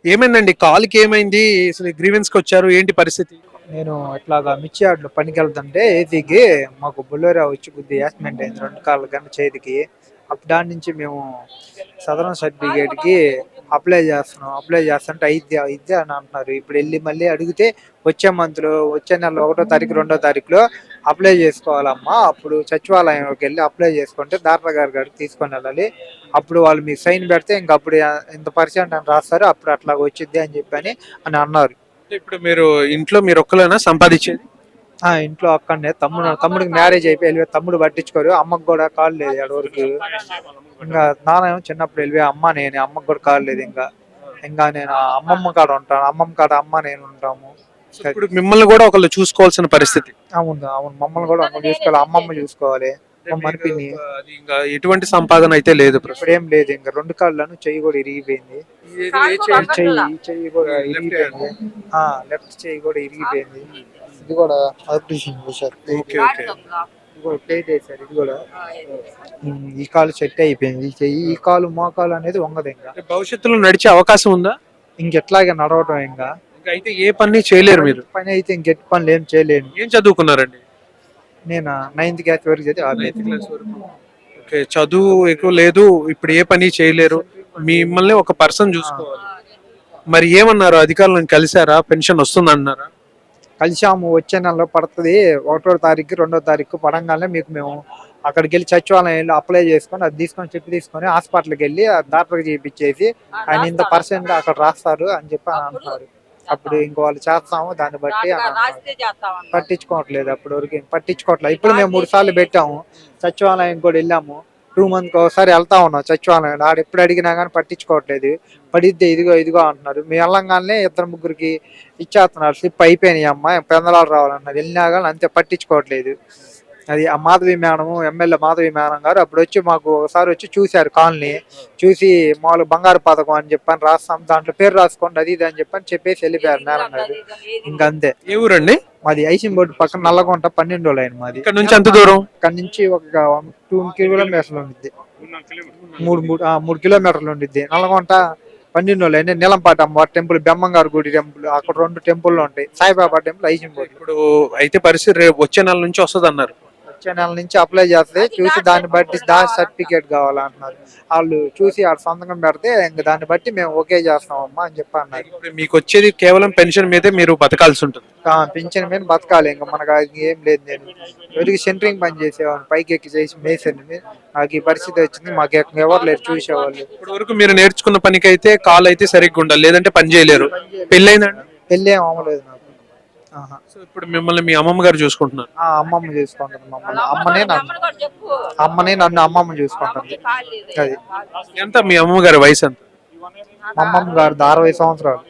ఏమైందండి? కాలుకి ఏమైంది? అసలు గ్రీవెన్స్‌కి వచ్చారు. ఏంటి పరిస్థితి? నేను ఇట్లాగా మిర్చి యార్డ్‌లో పనికెళ్తుంటే ఏసీకి మాకు బొలెరో వచ్చి కొద్దిగా యాక్సిడెంట్ అయింది 2 కాళ్ళు గాని చేతికి. అప్పుడు దాని నుంచి మేము సదరన్ సర్టిఫికేట్‌కి అప్లై చేస్తుంటే అయిద్ది, అయిద్ది అని అంటున్నారు. ఇప్పుడు ఎళ్లి మళ్ళీ అడిగితే వచ్చే నెల 1 తారీఖు, 2 తారీఖులో అప్లై చేసుకోవాలమ్మా. అప్పుడు సచివాలయంలోకెళ్ళి అప్లై చేసుకుంటే డాక్టర్ గారి కాడికి తీసుకొని వెళ్ళాలి. అప్పుడు వాళ్ళు మీకు సైన్ పెడితే ఇంక అప్పుడు ఇంత పర్సెంట్ అని రాస్తారు. అప్పుడు అట్లాగ వచ్చిద్ది అని చెప్పని అని అన్నారు. అంటే ఇప్పుడు మీరు ఇంట్లో మీరొక్కలేనా సంపాదించేది? ఇంట్లో అక్కడనే తమ్ముడికి మ్యారేజ్ అయిపోయి వెళ్ళిపోయి తమ్ముడు పట్టించుకోరు. అమ్మకి కూడా కాళ్ళు లేదు ఆడ వరకు. ఇంకా నాన్న ఏమో చిన్నప్పుడు వెళ్ళిపోయి అమ్మ నేనే. అమ్మకి కూడా కాళ్ళు లేదు ఇంకా. ఇంకా నేను అమ్మమ్మ కాడ ఉంటాను. అమ్మమ్మ కాడ అమ్మ నేను ఉంటాము. సో, ఇప్పుడు మిమ్మల్ని కూడా ఒకళ్ళు చూసుకోవాల్సిన పరిస్థితి. అవును అవును మమ్మల్ని కూడా అమ్మ చూసుకోవాలి. అమ్మమ్మ చూసుకోవాలి. అమ్మ మీకు పిన్ని. అది ఇంకా ఎటువంటి సంపాదన అయితే లేదు ప్రస్తుతం. ఇప్పుడు ఏం లేదు ఇంకా 2 కాళ్ళను చెయ్యి కూడా ఇరిగిపోయింది. చెయ్యి కూడా ఇరిగిపోయింది. లెఫ్ట్ చెయ్యి కూడా ఇరిగిపోయింది. ఇది కూడా ఆపరేషన్ చేశారు. Okay, okay. ఇది కూడా ప్లేట్ వేశారు. ఇది కూడా ఈ కాలు సెట్ అయిపోయింది. ఈ చెయ్యి ఈ కాలు మోకాలు అనేది వంగదు ఇంకా. అంటే భవిష్యత్తులో నడిచే అవకాశం ఉందా? ఇంకెట్లాగే నడవటం ఇంకా. ఇంకా అయితే ఏ పని చేయలేరు మీరు. పని అయితే ఇంకెట్టి పనులు ఏం చేయలేను. ఏం చదువుకున్నారండి? నేను 9th క్లాస్ వరకు చదివి 9th క్లాస్ వరకు. ఓకే, చదువు ఎక్కువ లేదు. ఇప్పుడు ఏ పని చేయలేరు. మిమ్మల్ని ఒక పర్సన్ చూసుకోవాలి. మరి ఏమన్నారు? అధికారులను కలిసారా? పెన్షన్ వస్తుందన్నారా? కలిసాము. వచ్చే నెలలో పడుతుంది. 1 తారీఖు 2 తారీఖు పడంగానే మీకు మేము అక్కడికి వెళ్ళి సచివాలయంలో అప్లై చేసుకొని అది తీసుకొని హాస్పిటల్కి వెళ్ళి డాక్టర్కి చూపించేసి ఆయన ఇంత పర్సెంట్ అక్కడ రాస్తారు అని చెప్పి అని అంటున్నారు. అప్పుడు ఇంక వాళ్ళు చేస్తాము దాన్ని బట్టి అని అంటున్నారు. పట్టించుకోవట్లేదు. అప్పటి వరకు ఏం పట్టించుకోవట్లేదు. ఇప్పుడు మేము 3 సార్లు పెట్టాము. సచివాలయం కూడా వెళ్ళాము. 2 మంత్కి ఒకసారి వెళ్తా ఉన్నాం సచివాలయం. ఆడ ఎప్పుడు అడిగినా కానీ పట్టించుకోవట్లేదు. పడిద్దే ఇదిగో ఇదిగో అంటున్నారు. మేము వెళ్ళంగానే 2 ముగ్గురికి ఇచ్చేస్తున్నారు. స్లిప్ అయిపోయినాయి అమ్మా పెందలాలు రావాలన్నారు. వెళ్ళినా కానీ అంతే పట్టించుకోవట్లేదు. అది ఆ Madhavi madam MLA Madhavi madam గారు అప్పుడు వచ్చి మాకు ఒకసారి వచ్చి చూశారు కాలనీ. చూసి మామూలు బంగారు పథకం అని చెప్పని రాస్తాం దాంట్లో పేరు రాసుకోండి అది ఇది అని చెప్పేసి వెళ్ళిపోయారు మేడం గారు. ఇంకంతే. ఏ ఊరండి? మాది ఐసింగ్ బోర్డు పక్కన నల్లగొంట 12 లైన్ మాది. ఇక్కడ నుంచి ఎంత దూరం? ఇక్కడ నుంచి ఒక 2 కిలోమీటర్లు ఉండిద్ది. 3 కిలోమీటర్లు ఉండిద్ది. నల్లగొంట 12 లైన్ నీలంపాటి అమ్మవారి టెంపుల్ బెమ్మంగారు గుడి టెంపుల్ అక్కడ 2 టెంపుల్ ఉంటాయి. Saibaba temple icing board. ఇప్పుడు అయితే పరిస్థితి రేపు వచ్చే నెల నుంచి వస్తుంది అన్నారు. వచ్చే నెల నుంచి అప్లై చేస్తే చూసి దాన్ని బట్టి సర్టిఫికేట్ కావాలంటున్నారు. వాళ్ళు చూసి ఆడ సంతకం పెడితే ఇంకా దాన్ని బట్టి మేము ఓకే చేస్తామమ్మా అని చెప్పి అన్నారు. ఇప్పుడు మీకు వచ్చేది కేవలం పెన్షన్ మీదే మీరు బతకాల్సి ఉంటుంది. పింఛన్ మీద బతకాలి. ఇంకా మనకు ఏం లేదు. నేను ఎవరికి సెంటరింగ్ పని చేసేవాడిని. పైకి ఎక్కి చేసి మేసేది. నాకు ఈ పరిస్థితి వచ్చింది. మాకు ఎవరు లేరు చూసేవాళ్ళు. ఇప్పటి వరకు మీరు నేర్చుకున్న పనికి అయితే కాల్ అయితే సరిగ్గా ఉండాలి, లేదంటే పని చేయలేరు. పెళ్ళైందండి? పెళ్ళి ఏం అవ్వలేదు నాకు. సో ఇప్పుడు మిమ్మల్ని మీ అమ్మమ్మ గారు చూసుకుంటున్నారు. అమ్మమ్మ చూసుకుంటుంది మమ్మల్ని. అమ్మనే నన్ను అమ్మమ్మ చూసుకుంటుంది. అది ఎంత మీ అమ్మమ్మ గారి వయసు ఎంత? అమ్మమ్మ గారు 60 సంవత్సరాలు.